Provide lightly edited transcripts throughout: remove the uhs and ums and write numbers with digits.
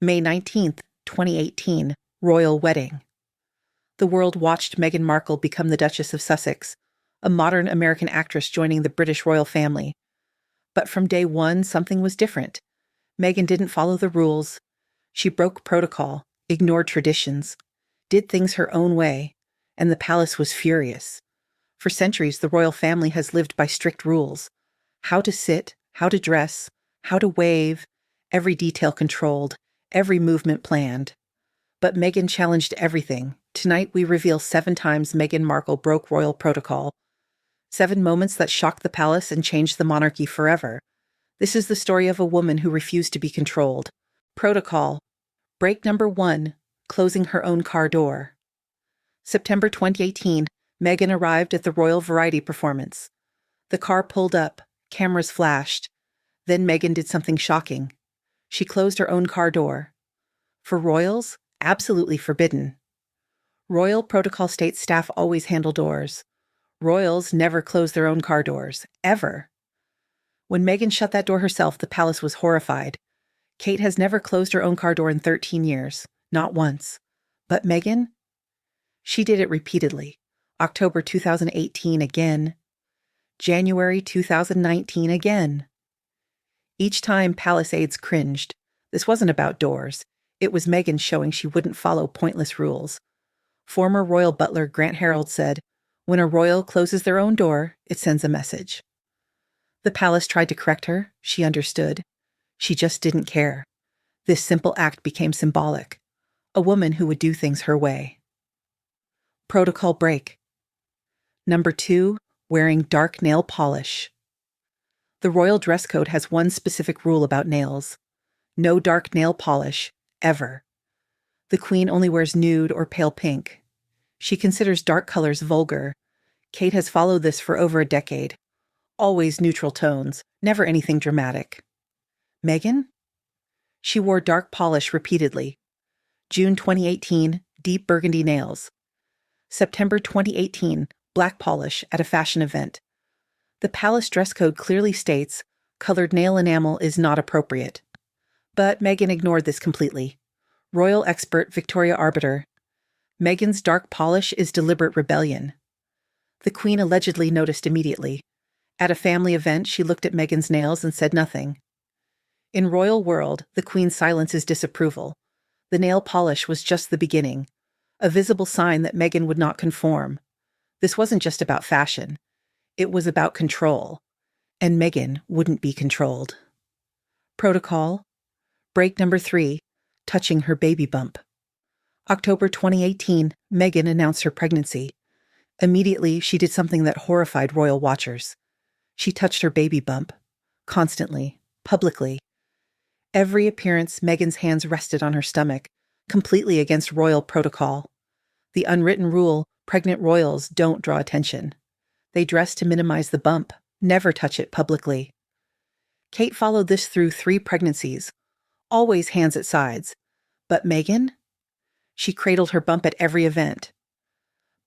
May 19th, 2018, Royal Wedding. The world watched Meghan Markle become the Duchess of Sussex, a modern American actress joining the British royal family. But from day one, something was different. Meghan didn't follow the rules. She broke protocol, ignored traditions, did things her own way, and the palace was furious. For centuries, the royal family has lived by strict rules. How to sit, how to dress, how to wave, every detail controlled, every movement planned. But Meghan challenged everything. Tonight we reveal 7 times Meghan Markle broke royal protocol. 7 moments that shocked the palace and changed the monarchy forever. This is the story of a woman who refused to be controlled. Protocol. Break number 1, closing her own car door. September 2018, Meghan arrived at the royal variety performance. The car pulled up, cameras flashed. Then Meghan did something shocking. She closed her own car door. For royals, absolutely forbidden. Royal protocol states staff always handle doors. Royals never close their own car doors, ever. When Meghan shut that door herself, the palace was horrified. Kate has never closed her own car door in 13 years, not once. But Meghan? She did it repeatedly. October 2018 again. January 2019 again. Each time, palace aides cringed. This wasn't about doors. It was Meghan showing she wouldn't follow pointless rules. Former royal butler Grant Harold said, "When a royal closes their own door, it sends a message." The palace tried to correct her. She understood. She just didn't care. This simple act became symbolic. A woman who would do things her way. Protocol break. Number 2, wearing dark nail polish. The royal dress code has one specific rule about nails. No dark nail polish, ever. The Queen only wears nude or pale pink. She considers dark colors vulgar. Kate has followed this for over a decade. Always neutral tones, never anything dramatic. Meghan? She wore dark polish repeatedly. June 2018, deep burgundy nails. September 2018, black polish at a fashion event. The palace dress code clearly states colored nail enamel is not appropriate. But Meghan ignored this completely. Royal expert Victoria Arbiter. Meghan's dark polish is deliberate rebellion. The Queen allegedly noticed immediately. At a family event, she looked at Meghan's nails and said nothing. In royal world, the Queen's silence is disapproval. The nail polish was just the beginning, a visible sign that Meghan would not conform. This wasn't just about fashion. It was about control. And Meghan wouldn't be controlled. Protocol. Break number 3, touching her baby bump. October 2018, Meghan announced her pregnancy. Immediately, she did something that horrified royal watchers. She touched her baby bump. Constantly. Publicly. Every appearance, Meghan's hands rested on her stomach, completely against royal protocol. The unwritten rule, pregnant royals don't draw attention. They dress to minimize the bump, never touch it publicly. Kate followed this through 3 pregnancies, always hands at sides. But Meghan? She cradled her bump at every event.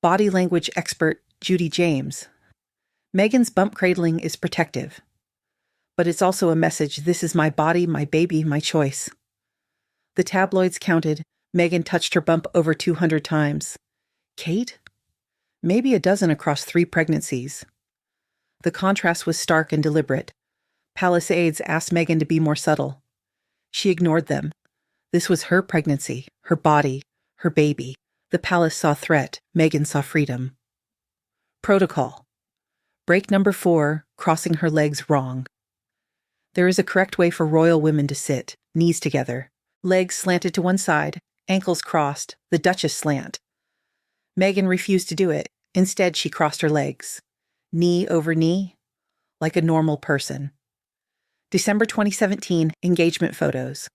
Body language expert Judy James. Meghan's bump cradling is protective. But it's also a message: this is my body, my baby, my choice. The tabloids counted. Meghan touched her bump over 200 times. Kate? Maybe a dozen across 3 pregnancies. The contrast was stark and deliberate. Palace aides asked Meghan to be more subtle. She ignored them. This was her pregnancy, her body, her baby. The palace saw threat. Meghan saw freedom. Protocol. Break number 4, crossing her legs wrong. There is a correct way for royal women to sit, knees together, legs slanted to one side, ankles crossed, the Duchess slant. Meghan refused to do it. Instead, she crossed her legs, knee over knee, like a normal person. December 2017, engagement photos.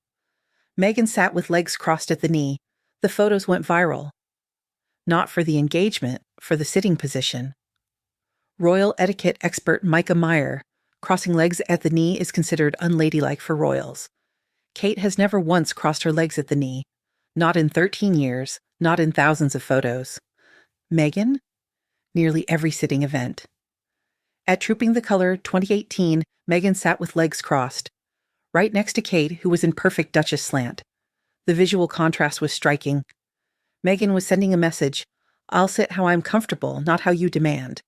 Meghan sat with legs crossed at the knee. The photos went viral. Not for the engagement, for the sitting position. Royal etiquette expert Micah Meyer. Crossing legs at the knee is considered unladylike for royals. Kate has never once crossed her legs at the knee. Not in 13 years, not in thousands of photos. Meghan? Nearly every sitting event. At Trooping the Color 2018, Meghan sat with legs crossed, right next to Kate, who was in perfect Duchess slant. The visual contrast was striking. Meghan was sending a message, "I'll sit how I'm comfortable, not how you demand."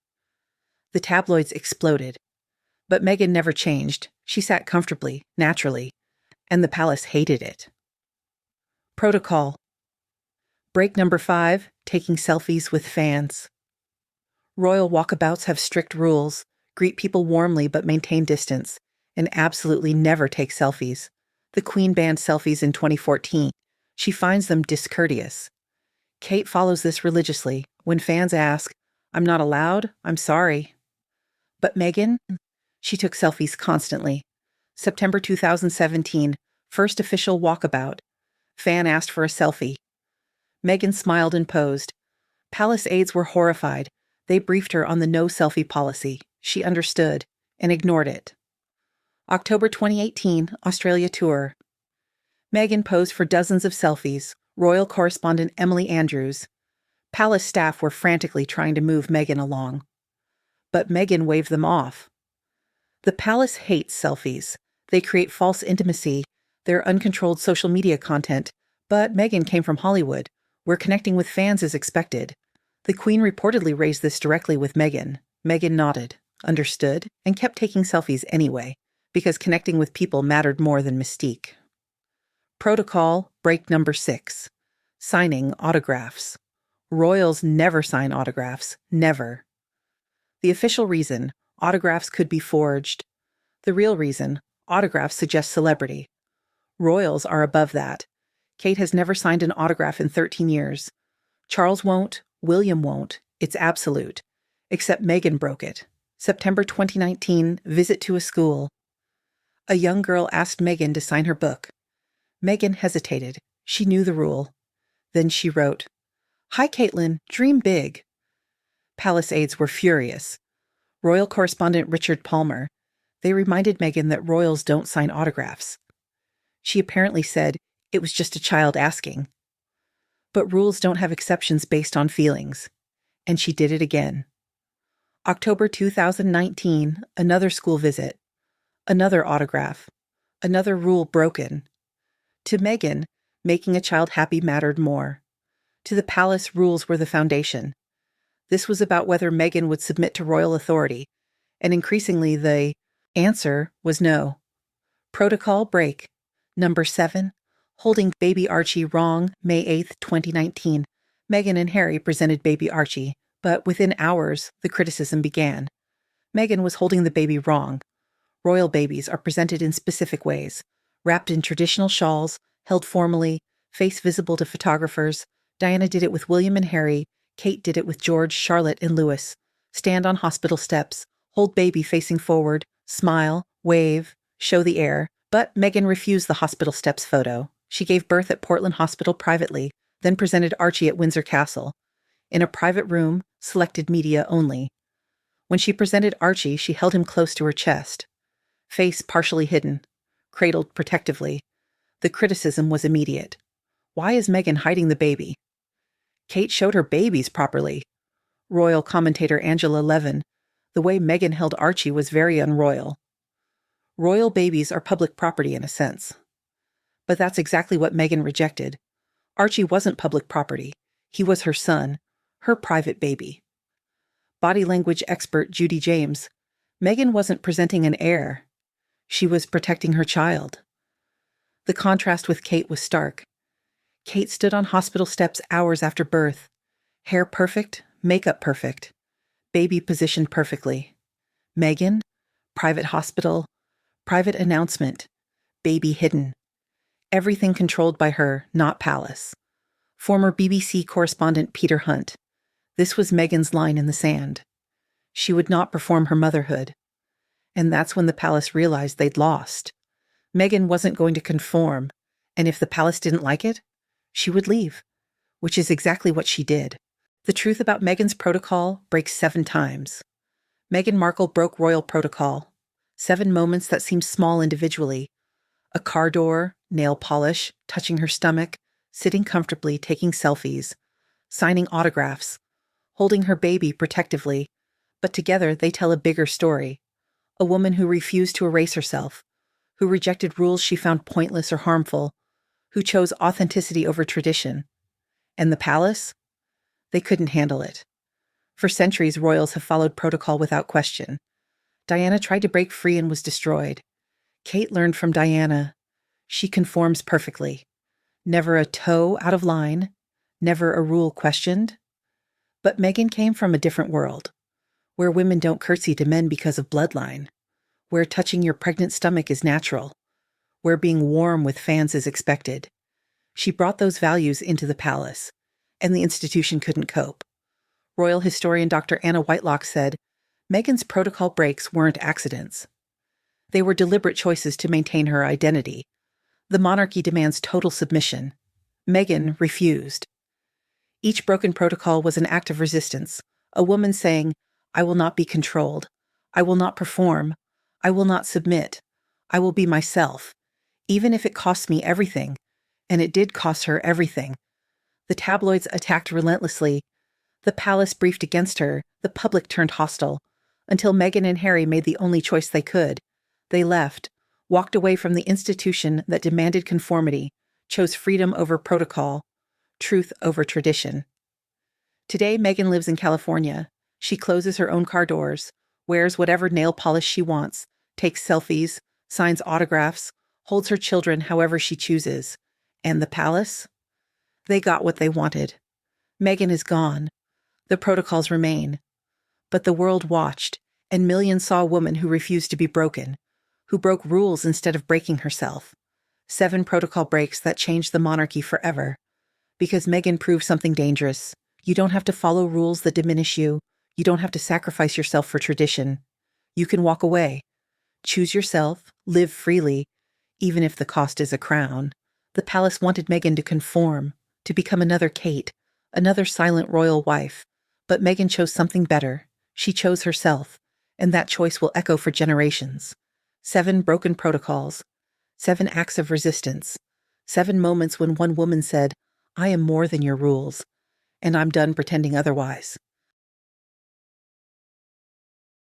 The tabloids exploded. But Meghan never changed. She sat comfortably, naturally, and the palace hated it. Protocol. Break number 5, taking selfies with fans. Royal walkabouts have strict rules: greet people warmly but maintain distance, and absolutely never take selfies. The Queen banned selfies in 2014. She finds them discourteous. Kate follows this religiously. When fans ask, "I'm not allowed, I'm sorry." But Meghan? She took selfies constantly. September 2017, first official walkabout. Fan asked for a selfie. Meghan smiled and posed. Palace aides were horrified. They briefed her on the no selfie policy. She understood and ignored it. October 2018, Australia tour. Meghan posed for dozens of selfies. Royal correspondent Emily Andrews. Palace staff were frantically trying to move Meghan along. But Meghan waved them off. The palace hates selfies. They create false intimacy. They're uncontrolled social media content. But Meghan came from Hollywood, where connecting with fans is expected. The Queen reportedly raised this directly with Meghan. Meghan nodded, understood, and kept taking selfies anyway, because connecting with people mattered more than mystique. Protocol, break number 6. Signing autographs. Royals never sign autographs. Never. The official reason: autographs could be forged. The real reason: autographs suggest celebrity. Royals are above that. Kate has never signed an autograph in 13 years. Charles won't. William won't. It's absolute. Except Meghan broke it. September 2019, visit to a school. A young girl asked Meghan to sign her book. Meghan hesitated. She knew the rule. Then she wrote, "Hi, Caitlin. Dream big." Palace aides were furious. Royal correspondent Richard Palmer. They reminded Meghan that royals don't sign autographs. She apparently said, "It was just a child asking." But rules don't have exceptions based on feelings. And she did it again. October 2019, another school visit. Another autograph. Another rule broken. To Meghan, making a child happy mattered more. To the palace, rules were the foundation. This was about whether Meghan would submit to royal authority, and increasingly the answer was no. Protocol break. Number 7. Holding baby Archie wrong, May 8, 2019. Meghan and Harry presented baby Archie, but within hours, the criticism began. Meghan was holding the baby wrong. Royal babies are presented in specific ways: wrapped in traditional shawls, held formally, face visible to photographers. Diana did it with William and Harry. Kate did it with George, Charlotte, and Louis. Stand on hospital steps, hold baby facing forward, smile, wave, show the air. But Meghan refused the hospital steps photo. She gave birth at Portland Hospital privately, then presented Archie at Windsor Castle. In a private room, selected media only. When she presented Archie, she held him close to her chest. Face partially hidden, cradled protectively. The criticism was immediate. Why is Meghan hiding the baby? Kate showed her babies properly. Royal commentator Angela Levin. The way Meghan held Archie was very unroyal. Royal babies are public property in a sense. But that's exactly what Meghan rejected. Archie wasn't public property. He was her son, her private baby. Body language expert Judy James. Meghan wasn't presenting an heir. She was protecting her child. The contrast with Kate was stark. Kate stood on hospital steps hours after birth. Hair perfect, makeup perfect. Baby positioned perfectly. Meghan, private hospital, private announcement, baby hidden. Everything controlled by her, not palace. Former BBC correspondent Peter Hunt. This was Meghan's line in the sand. She would not perform her motherhood. And that's when the palace realized they'd lost. Meghan wasn't going to conform, and if the palace didn't like it, she would leave, which is exactly what she did. The truth about Meghan's protocol breaks 7 times. Meghan Markle broke royal protocol. 7 moments that seemed small individually. A car door, nail polish, touching her stomach, sitting comfortably, taking selfies, signing autographs, holding her baby protectively, but together they tell a bigger story. A woman who refused to erase herself, who rejected rules she found pointless or harmful, who chose authenticity over tradition. And the palace? They couldn't handle it. For centuries, royals have followed protocol without question. Diana tried to break free and was destroyed. Kate learned from Diana. She conforms perfectly. Never a toe out of line, never a rule questioned. But Meghan came from a different world, where women don't curtsy to men because of bloodline, where touching your pregnant stomach is natural, where being warm with fans is expected. She brought those values into the palace, and the institution couldn't cope. Royal historian Dr. Anna Whitelock said, Meghan's protocol breaks weren't accidents. They were deliberate choices to maintain her identity. The monarchy demands total submission. Meghan refused. Each broken protocol was an act of resistance, a woman saying, I will not be controlled. I will not perform. I will not submit. I will be myself, even if it costs me everything. And it did cost her everything. The tabloids attacked relentlessly. The palace briefed against her. The public turned hostile, until Meghan and Harry made the only choice they could. They left, walked away from the institution that demanded conformity, chose freedom over protocol, truth over tradition. Today, Meghan lives in California. She closes her own car doors, wears whatever nail polish she wants, takes selfies, signs autographs, holds her children however she chooses. And the palace? They got what they wanted. Meghan is gone. The protocols remain. But the world watched, and millions saw a woman who refused to be broken, who broke rules instead of breaking herself. 7 protocol breaks that changed the monarchy forever. Because Meghan proved something dangerous. You don't have to follow rules that diminish you. You don't have to sacrifice yourself for tradition. You can walk away. Choose yourself, live freely, even if the cost is a crown. The palace wanted Meghan to conform, to become another Kate, another silent royal wife. But Meghan chose something better. She chose herself, and that choice will echo for generations. 7 broken protocols, 7 acts of resistance, 7 moments when one woman said, I am more than your rules, and I'm done pretending otherwise.